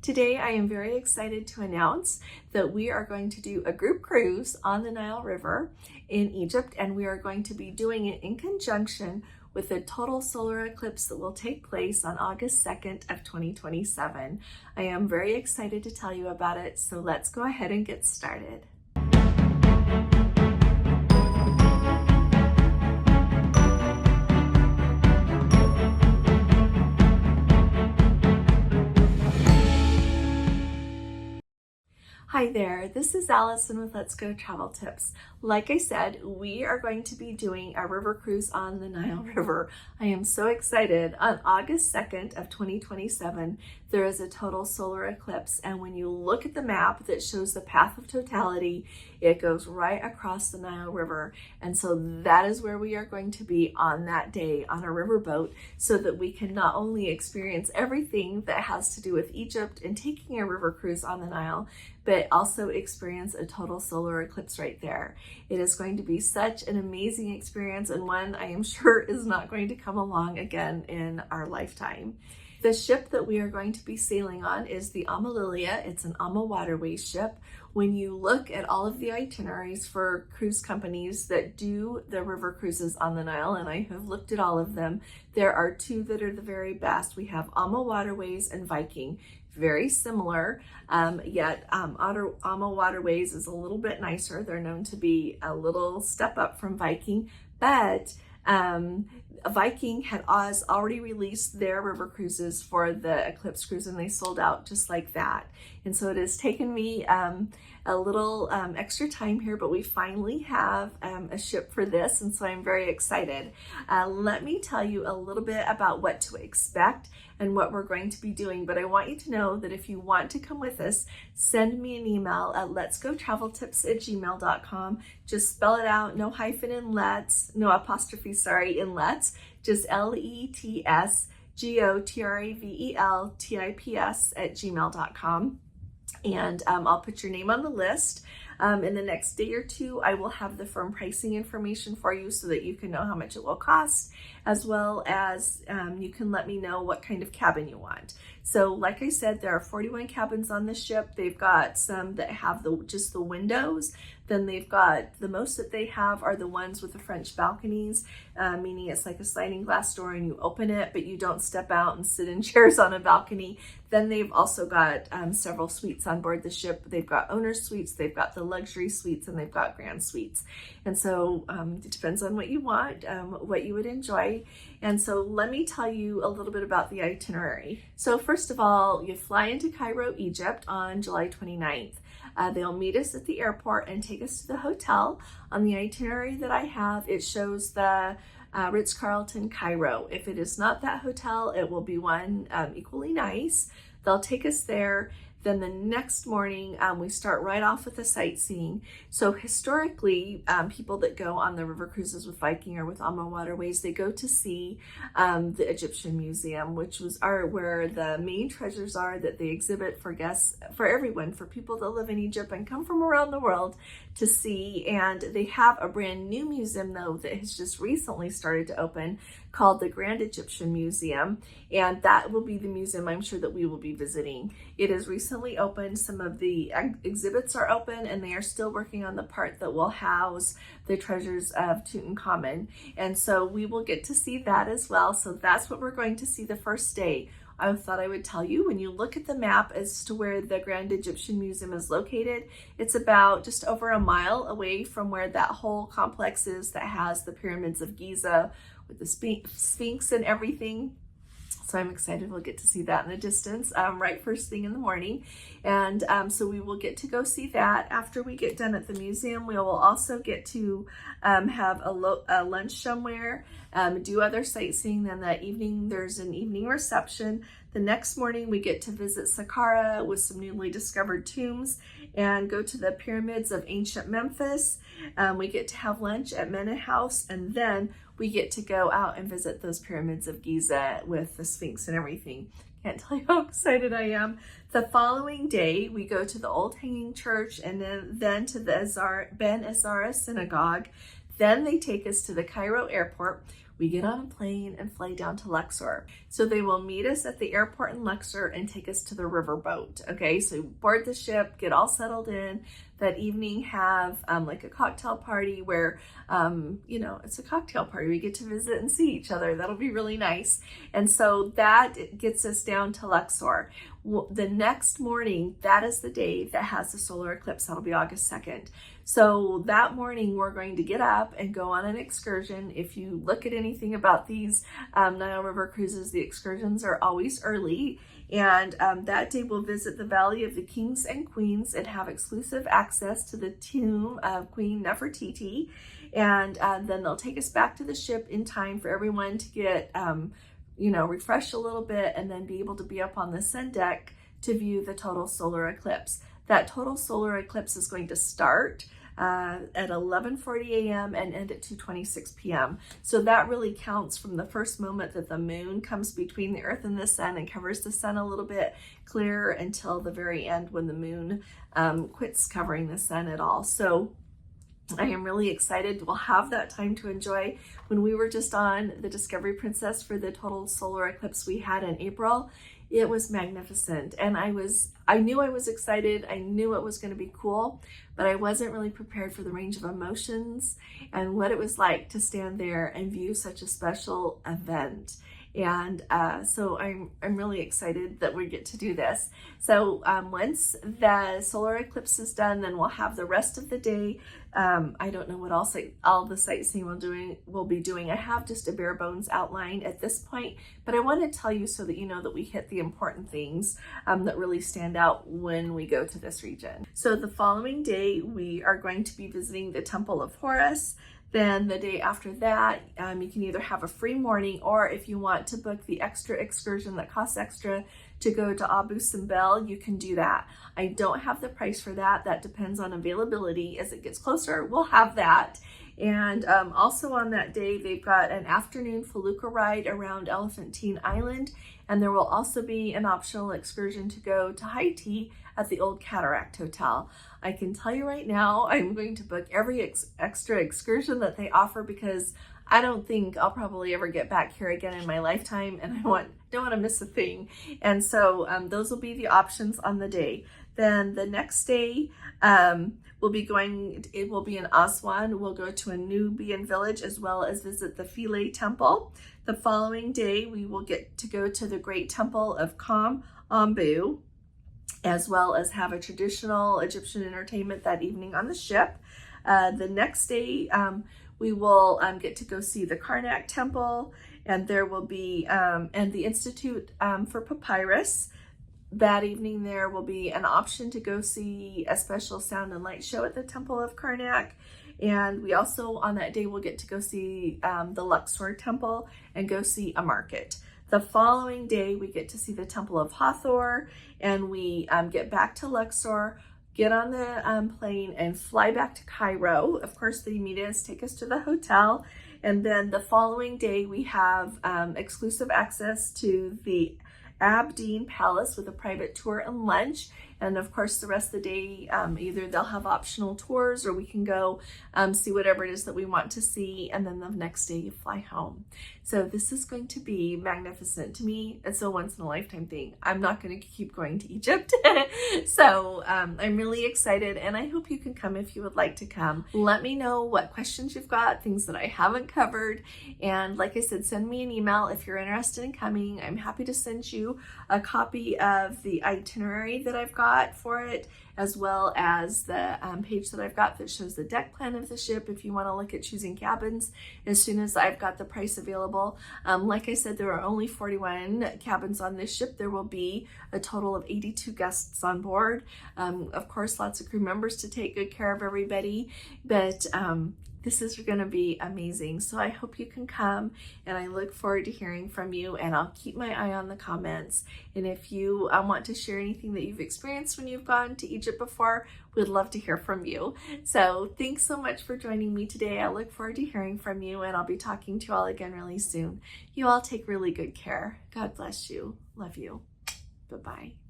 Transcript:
Today I am very excited to announce that we are going to do a group cruise on the Nile River in Egypt, and we are going to be doing it in conjunction with a total solar eclipse that will take place on August 2nd of 2027. I am very excited to tell you about it, so let's go ahead and get started. Hi there, this is Allison with Let's Go Travel Tips. Like I said, we are going to be doing a river cruise on the Nile River. I am so excited. On August 2nd of 2027, there is a total solar eclipse, and when you look at the map that shows the path of totality, it goes right across the Nile River. And so that is where we are going to be on that day on a riverboat, so that we can not only experience everything that has to do with Egypt and taking a river cruise on the Nile, but also experience a total solar eclipse right there. It is going to be such an amazing experience, and one I am sure is not going to come along again in our lifetime. The ship that we are going to be sailing on is the Lilia. It's an Waterways ship. When you look at all of the itineraries for cruise companies that do the river cruises on the Nile, and I have looked at all of them, there are two that are the very best. We have Waterways and Viking. Very similar, yet Waterways is a little bit nicer. They're known to be a little step up from Viking, but Viking has already released their river cruises for the Eclipse cruise, and they sold out just like that. And so it has taken me a little extra time here, but we finally have a ship for this, and so I'm very excited. Let me tell you a little bit about what to expect and what we're going to be doing, but I want you to know that if you want to come with us, send me an email at letsgotraveltips@gmail.com. Just spell it out, no hyphen in let's, no apostrophe, sorry, in let's, just letsgotraveltips@gmail.com. And I'll put your name on the list. In the next day or two, I will have the firm pricing information for you so that you can know how much it will cost, as well as you can let me know what kind of cabin you want. So like I said, there are 41 cabins on the ship. They've got some that have just the windows. Then they've got, the most that they have are the ones with the French balconies, meaning it's like a sliding glass door and you open it, but you don't step out and sit in chairs on a balcony. Then they've also got several suites on board the ship. They've got owner's suites, they've got the luxury suites, and they've got grand suites. And so it depends on what you want, what you would enjoy. And so let me tell you a little bit about the itinerary. So first of all, you fly into Cairo, Egypt on July 29th. They'll meet us at the airport and take us to the hotel. On the itinerary that I have, it shows the Ritz-Carlton Cairo. If it is not that hotel, it will be one equally nice. They'll take us there. Then the next morning, we start right off with the sightseeing. So historically, people that go on the river cruises with Viking or with Waterways, they go to see the Egyptian Museum, which was where the main treasures are that they exhibit for guests, for everyone, for people that live in Egypt and come from around the world to see. And they have a brand new museum, though, that has just recently started to open, called the Grand Egyptian Museum, and that will be the museum I'm sure that we will be visiting. It is recently opened. Some of the exhibits are open, and they are still working on the part that will house the treasures of Tutankhamun, and so we will get to see that as well. So that's what we're going to see the first day. I thought I would tell you, when you look at the map as to where the Grand Egyptian Museum is located, it's about just over a mile away from where that whole complex is that has the pyramids of Giza with the Sphinx and everything. So I'm excited we'll get to see that in the distance, right first thing in the morning. And so we will get to go see that. After we get done at the museum, we will also get to have a lunch somewhere, do other sightseeing. Then that evening, there's an evening reception. The next morning, we get to visit Saqqara with some newly discovered tombs and go to the pyramids of ancient Memphis. We get to have lunch at Mena House, and then we get to go out and visit those pyramids of Giza with the Sphinx and everything. Can't tell you how excited I am. The following day, we go to the Old Hanging Church and then to the Ben Ezra Synagogue. Then they take us to the Cairo airport, we get on a plane and fly down to Luxor. So they will meet us at the airport in Luxor and take us to the riverboat. Okay, so board the ship, get all settled in. That evening have like a cocktail party where, you know, it's a cocktail party. We get to visit and see each other. That'll be really nice. And so that gets us down to Luxor. The next morning, that is the day that has the solar eclipse. That'll be August 2nd. So that morning, we're going to get up and go on an excursion. If you look at anything about these Nile River cruises, the excursions are always early. And that day we'll visit the Valley of the Kings and Queens and have exclusive access to the tomb of Queen Nefertiti. And then they'll take us back to the ship in time for everyone to get, you know, refresh a little bit and then be able to be up on the sun deck to view the total solar eclipse. That total solar eclipse is going to start at 11:40 a.m. and end at 2:26 p.m. So that really counts from the first moment that the moon comes between the earth and the sun and covers the sun a little bit clearer until the very end when the moon quits covering the sun at all. So I am really excited. We'll have that time to enjoy. When we were just on the Discovery Princess for the total solar eclipse we had in April, it was magnificent. And I knew I was excited. I knew it was going to be cool, but I wasn't really prepared for the range of emotions and what it was like to stand there and view such a special event. And so I'm really excited that we get to do this. So once the solar eclipse is done, then we'll have the rest of the day. I don't know what all the sightseeing we'll be doing. I have just a bare bones outline at this point, but I want to tell you so that you know that we hit the important things that really stand out when we go to this region. So the following day, we are going to be visiting the Temple of Horus. Then the day after that, you can either have a free morning, or if you want to book the extra excursion that costs extra to go to Abu Simbel, you can do that. I don't have the price for that. That depends on availability. As it gets closer, we'll have that. And also on that day, they've got an afternoon felucca ride around Elephantine Island. And there will also be an optional excursion to go to high tea at the Old Cataract Hotel. I can tell you right now, I'm going to book every extra excursion that they offer because I don't think I'll probably ever get back here again in my lifetime, and I don't want to miss a thing. And so those will be the options on the day. Then the next day, it will be in Aswan. We'll go to a Nubian village as well as visit the Philae Temple. The following day, we will get to go to the Great Temple of Kam Ombu, as well as have a traditional Egyptian entertainment that evening on the ship. The next day, we will get to go see the Karnak Temple, and there will be, and the Institute for Papyrus. That evening there will be an option to go see a special sound and light show at the Temple of Karnak. And we also, on that day, will get to go see the Luxor Temple and go see a market. The following day, we get to see the Temple of Hathor, and we get back to Luxor, get on the plane and fly back to Cairo. Of course, the meet-ins take us to the hotel. And then the following day, we have exclusive access to the Abdeen Palace with a private tour and lunch. And of course, the rest of the day, either they'll have optional tours or we can go see whatever it is that we want to see. And then the next day you fly home. So this is going to be magnificent. To me, it's a once in a lifetime thing. I'm not going to keep going to Egypt. So I'm really excited, and I hope you can come if you would like to come. Let me know what questions you've got, things that I haven't covered. And like I said, send me an email if you're interested in coming. I'm happy to send you a copy of the itinerary that I've got for it, as well as the page that I've got that shows the deck plan of the ship if you want to look at choosing cabins as soon as I've got the price available. Like I said, there are only 41 cabins on this ship. There will be a total of 82 guests on board. Of course, lots of crew members to take good care of everybody, but this is going to be amazing. So I hope you can come, and I look forward to hearing from you, and I'll keep my eye on the comments. And if you want to share anything that you've experienced when you've gone to Egypt before, we'd love to hear from you. So thanks so much for joining me today. I look forward to hearing from you, and I'll be talking to you all again really soon. You all take really good care. God bless you. Love you. Bye-bye.